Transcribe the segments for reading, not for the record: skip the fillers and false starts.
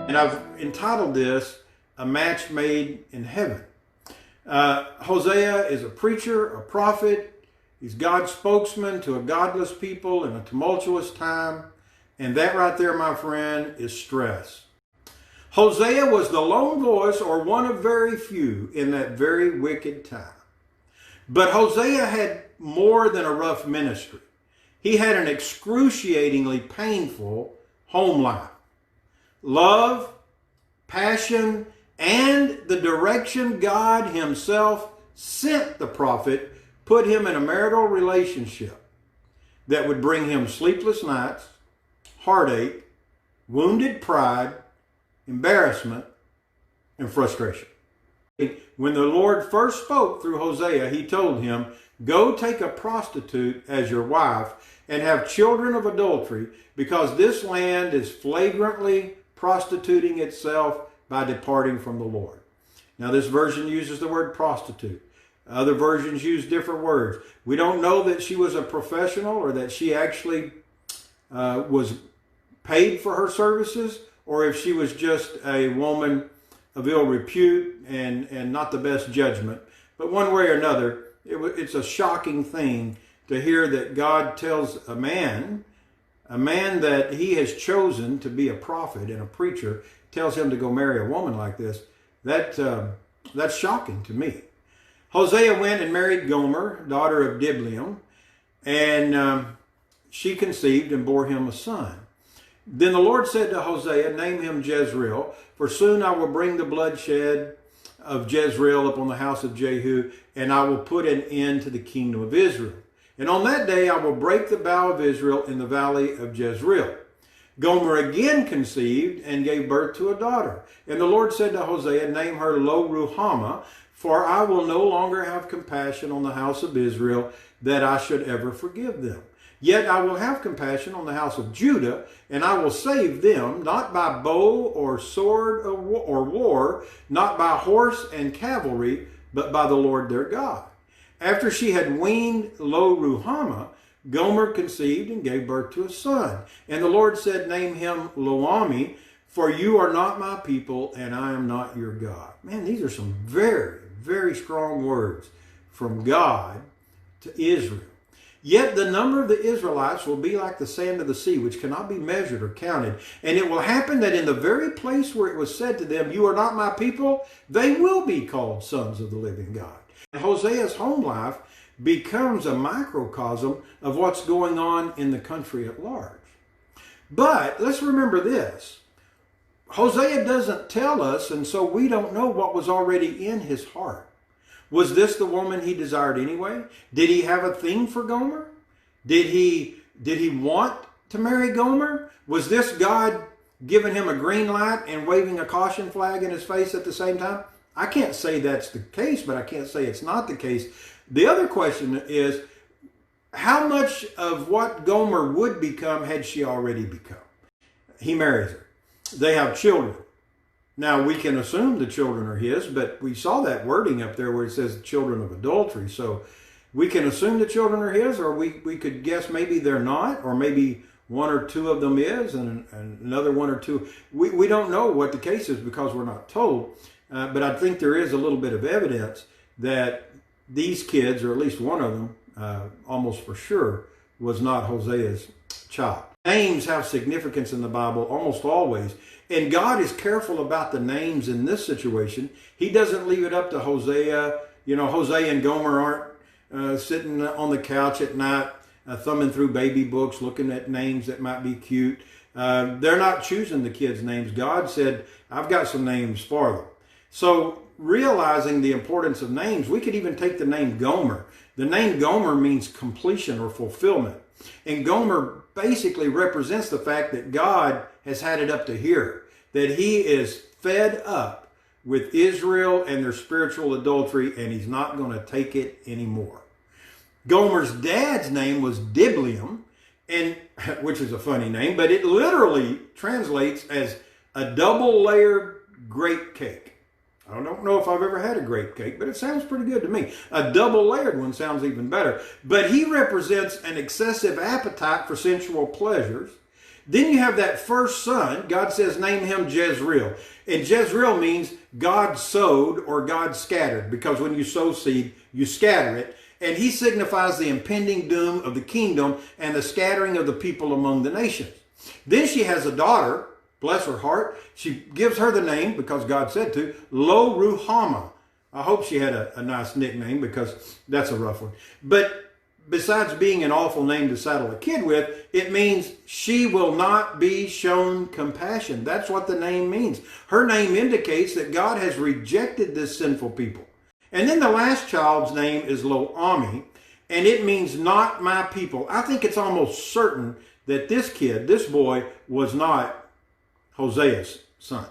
And I've entitled this, A Match Made in Heaven. Hosea is a preacher, a prophet. He's God's spokesman to a godless people in a tumultuous time. And that right there, my friend, is stress. Hosea was the lone voice, or one of very few, in that very wicked time. But Hosea had more than a rough ministry. He had an excruciatingly painful home life. Love, passion, and the direction God himself sent the prophet put him in a marital relationship that would bring him sleepless nights, heartache, wounded pride, embarrassment, and frustration. When the Lord first spoke through Hosea, he told him, "Go take a prostitute as your wife and have children of adultery, because this land is flagrantly prostituting itself by departing from the Lord." Now, this version uses the word prostitute. Other versions use different words. We don't know that she was a professional or that she actually was paid for her services, or if she was just a woman of ill repute and not the best judgment. But one way or another, it's a shocking thing to hear that God tells a man that he has chosen to be a prophet and a preacher, tells him to go marry a woman like this. That's shocking to me. Hosea went and married Gomer, daughter of Diblaim, and she conceived and bore him a son. Then the Lord said to Hosea, "Name him Jezreel, for soon I will bring the bloodshed of Jezreel upon the house of Jehu, and I will put an end to the kingdom of Israel. And on that day I will break the bow of Israel in the valley of Jezreel." Gomer again conceived and gave birth to a daughter. And the Lord said to Hosea, "Name her Lo-Ruhamah, for I will no longer have compassion on the house of Israel, that I should ever forgive them. Yet I will have compassion on the house of Judah, and I will save them, not by bow or sword or war, not by horse and cavalry, but by the Lord their God." After she had weaned Lo-Ruhamah, Gomer conceived and gave birth to a son. And the Lord said, "Name him Lo-Ammi, for you are not my people, and I am not your God." Man, these are some very, very strong words from God to Israel. "Yet the number of the Israelites will be like the sand of the sea, which cannot be measured or counted. And it will happen that in the very place where it was said to them, 'You are not my people,' they will be called sons of the living God." And Hosea's home life becomes a microcosm of what's going on in the country at large. But let's remember this. Hosea doesn't tell us, and so we don't know what was already in his heart. Was this the woman he desired anyway? Did he have a thing for Gomer? Did he want to marry Gomer? Was this God giving him a green light and waving a caution flag in his face at the same time? I can't say that's the case, but I can't say it's not the case. The other question is, how much of what Gomer would become had she already become? He marries her. They have children. Now, we can assume the children are his, but we saw that wording up there where it says children of adultery. So we can assume the children are his, or we could guess maybe they're not, or maybe one or two of them is, and another one or two. We don't know what the case is because we're not told. But I think there is a little bit of evidence that these kids, or at least one of them, almost for sure, was not Hosea's child. Names have significance in the Bible almost always. And God is careful about the names in this situation. He doesn't leave it up to Hosea. You know, Hosea and Gomer aren't sitting on the couch at night thumbing through baby books, looking at names that might be cute. They're not choosing the kids' names. God said, "I've got some names for them." So realizing the importance of names, we could even take the name Gomer. The name Gomer means completion or fulfillment. And Gomer basically represents the fact that God has had it up to here, that he is fed up with Israel and their spiritual adultery, and he's not going to take it anymore. Gomer's dad's name was Diblaim, and which is a funny name, but it literally translates as a double-layered grape cake. I don't know if I've ever had a grape cake, but it sounds pretty good to me. A double-layered one sounds even better. But he represents an excessive appetite for sensual pleasures. Then you have that first son. God says, name him Jezreel. And Jezreel means God sowed or God scattered, because when you sow seed, you scatter it. And he signifies the impending doom of the kingdom and the scattering of the people among the nations. Then she has a daughter, bless her heart. She gives her the name, because God said to, Lo Ruhamah. I hope she had a nice nickname, because that's a rough one. But besides being an awful name to saddle a kid with, it means she will not be shown compassion. That's what the name means. Her name indicates that God has rejected this sinful people. And then the last child's name is Lo-Ami, and it means not my people. I think it's almost certain that this kid, this boy, was not Hosea's son.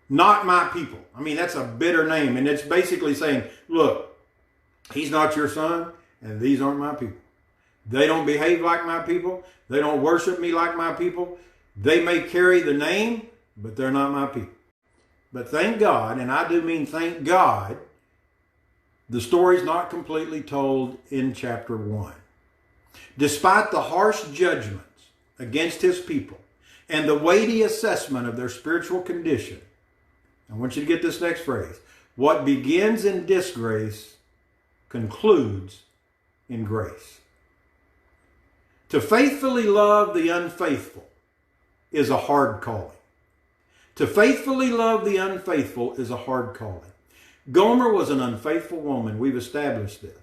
Not my people. I mean, that's a bitter name, and it's basically saying, look, he's not your son, and these aren't my people. They don't behave like my people. They don't worship me like my people. They may carry the name, but they're not my people. But thank God, and I do mean thank God, the story's not completely told in chapter 1. Despite the harsh judgments against his people and the weighty assessment of their spiritual condition, I want you to get this next phrase. What begins in disgrace concludes in grace. To faithfully love the unfaithful is a hard calling. To faithfully love the unfaithful is a hard calling. Gomer was an unfaithful woman. We've established this.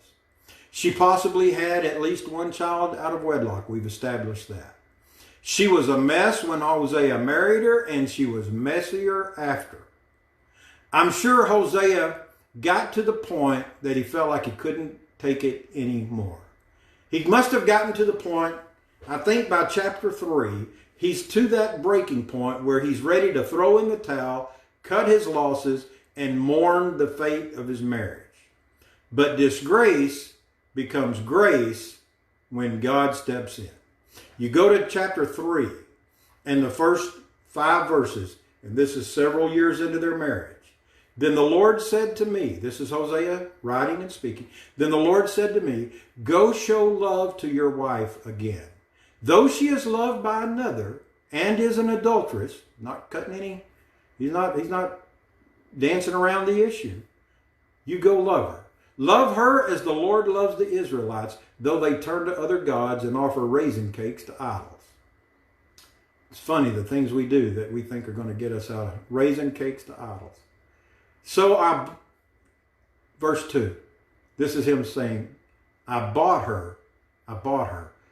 She possibly had at least one child out of wedlock. We've established that. She was a mess when Hosea married her, and she was messier after. I'm sure Hosea got to the point that he felt like he couldn't take it anymore. He must have gotten to the point, I think by chapter 3, he's to that breaking point where he's ready to throw in the towel, cut his losses, and mourn the fate of his marriage. But disgrace becomes grace when God steps in. You go to chapter 3 and the first 5 verses, and this is several years into their marriage. Then the Lord said to me, this is Hosea writing and speaking. Then the Lord said to me, go show love to your wife again. Though she is loved by another and is an adulteress, not cutting any, he's not dancing around the issue. You go love her. Love her as the Lord loves the Israelites, though they turn to other gods and offer raisin cakes to idols. It's funny the things we do that we think are going to get us out of raisin cakes to idols. So verse 2, this is him saying, I bought her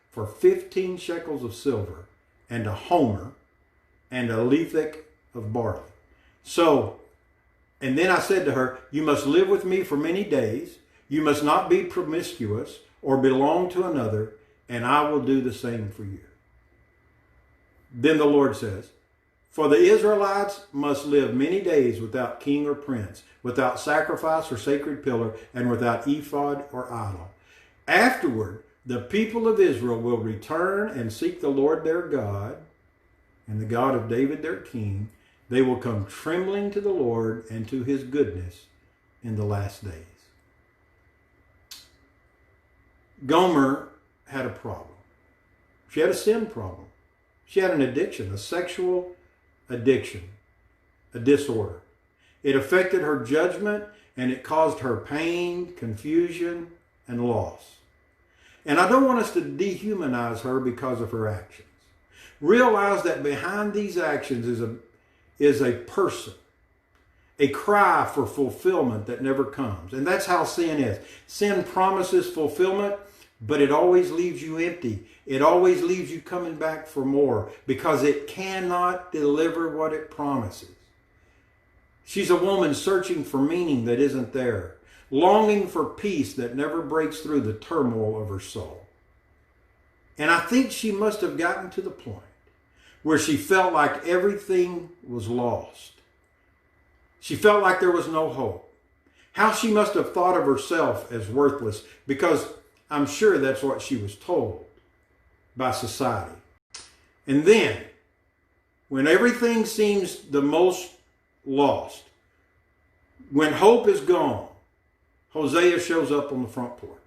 for 15 shekels of silver and a homer and a lethek of barley. So, and then I said to her, you must live with me for many days. You must not be promiscuous or belong to another, and I will do the same for you. Then the Lord says, for the Israelites must live many days without king or prince, without sacrifice or sacred pillar, and without ephod or idol. Afterward, the people of Israel will return and seek the Lord their God and the God of David their king. They will come trembling to the Lord and to his goodness in the last days. Gomer had a problem. She had a sin problem. She had an addiction, a sexual addiction, a disorder. It affected her judgment, and it caused her pain, confusion, and loss. And I don't want us to dehumanize her because of her actions. Realize that behind these actions is a person, a cry for fulfillment that never comes. And that's how sin is. Sin promises fulfillment, but it always leaves you empty. It always leaves you coming back for more because it cannot deliver what it promises. She's a woman searching for meaning that isn't there, longing for peace that never breaks through the turmoil of her soul. And I think she must have gotten to the point where she felt like everything was lost. She felt like there was no hope. How she must have thought of herself as worthless, because I'm sure that's what she was told by society. And then, when everything seems the most lost, when hope is gone, Hosea shows up on the front porch.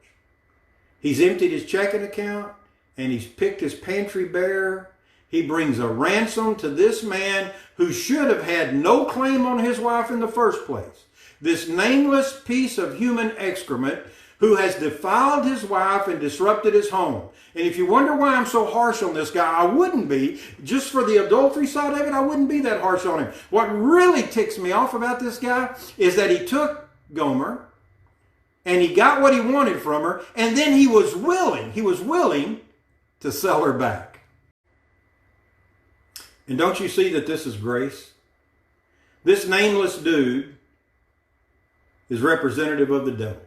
He's emptied his checking account, and he's picked his pantry bare. He brings a ransom to this man who should have had no claim on his wife in the first place. This nameless piece of human excrement who has defiled his wife and disrupted his home. And if you wonder why I'm so harsh on this guy, I wouldn't be. Just for the adultery side of it, I wouldn't be that harsh on him. What really ticks me off about this guy is that he took Gomer and he got what he wanted from her, and then he was willing to sell her back. And don't you see that this is grace? This nameless dude is representative of the devil.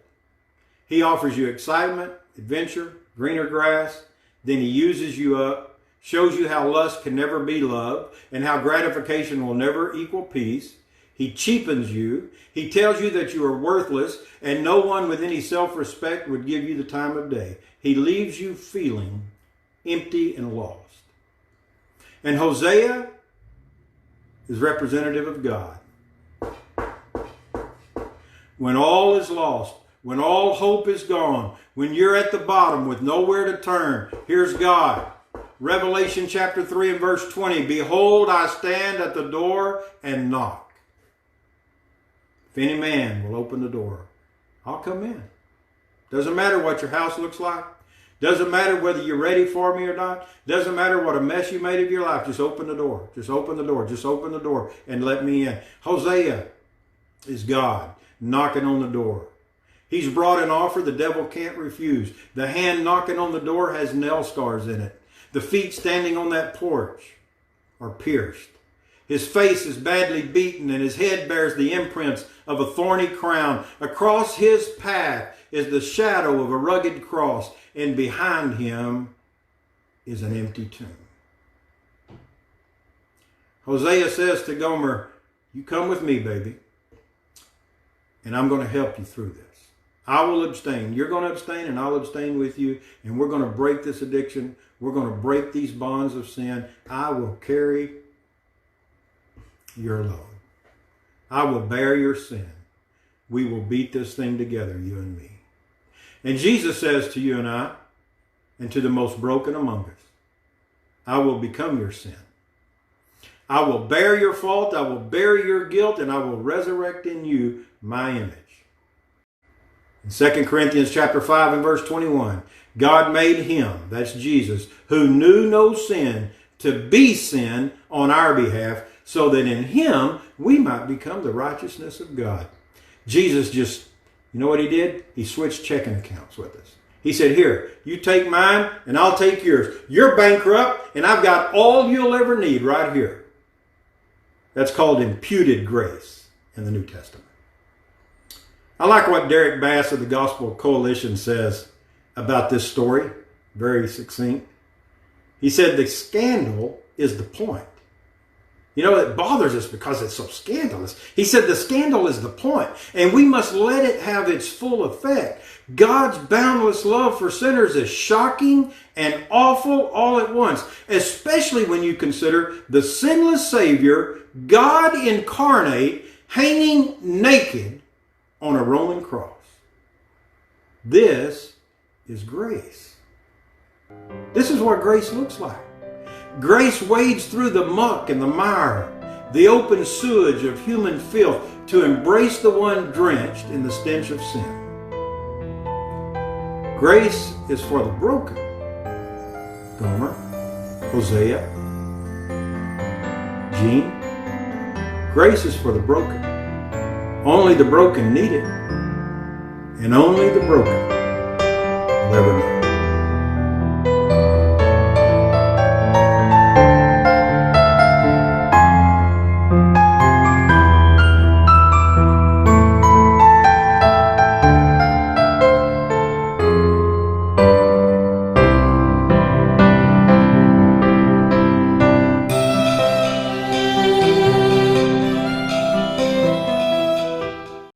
He offers you excitement, adventure, greener grass. Then he uses you up, shows you how lust can never be love, and how gratification will never equal peace. He cheapens you. He tells you that you are worthless, and no one with any self-respect would give you the time of day. He leaves you feeling empty and lost. And Hosea is representative of God. When all is lost, when all hope is gone, when you're at the bottom with nowhere to turn, here's God. Revelation chapter 3 and verse 20. Behold, I stand at the door and knock. If any man will open the door, I'll come in. Doesn't matter what your house looks like. Doesn't matter whether you're ready for me or not. Doesn't matter what a mess you made of your life. Just open the door. Just open the door. Just open the door and let me in. Hosea is God knocking on the door. He's brought an offer the devil can't refuse. The hand knocking on the door has nail scars in it. The feet standing on that porch are pierced. His face is badly beaten and his head bears the imprints of a thorny crown. Across his path is the shadow of a rugged cross, and behind him is an empty tomb. Hosea says to Gomer, you come with me, baby, and I'm going to help you through this. I will abstain. You're going to abstain, and I'll abstain with you, and we're going to break this addiction. We're going to break these bonds of sin. I will carry your load. I will bear your sin. We will beat this thing together, you and me. And Jesus says to you and I, and to the most broken among us, I will become your sin. I will bear your fault. I will bear your guilt, and I will resurrect in you my image. In 2 Corinthians chapter 5 and verse 21, God made him, that's Jesus, who knew no sin, to be sin on our behalf, so that in him we might become the righteousness of God. Jesus just, you know what he did? He switched checking accounts with us. He said, here, you take mine and I'll take yours. You're bankrupt and I've got all you'll ever need right here. That's called imputed grace in the New Testament. I like what Derek Bass of the Gospel Coalition says about this story. Very succinct. He said the scandal is the point. You know, it bothers us because it's so scandalous. He said the scandal is the point, and we must let it have its full effect. God's boundless love for sinners is shocking and awful all at once, especially when you consider the sinless Savior, God incarnate, hanging naked on a Roman cross. This is grace. This is what grace looks like. Grace wades through the muck and the mire, the open sewage of human filth, to embrace the one drenched in the stench of sin. Grace is for the broken. Gomer, Hosea, Jean. Grace is for the broken. Only the broken need it, and only the broken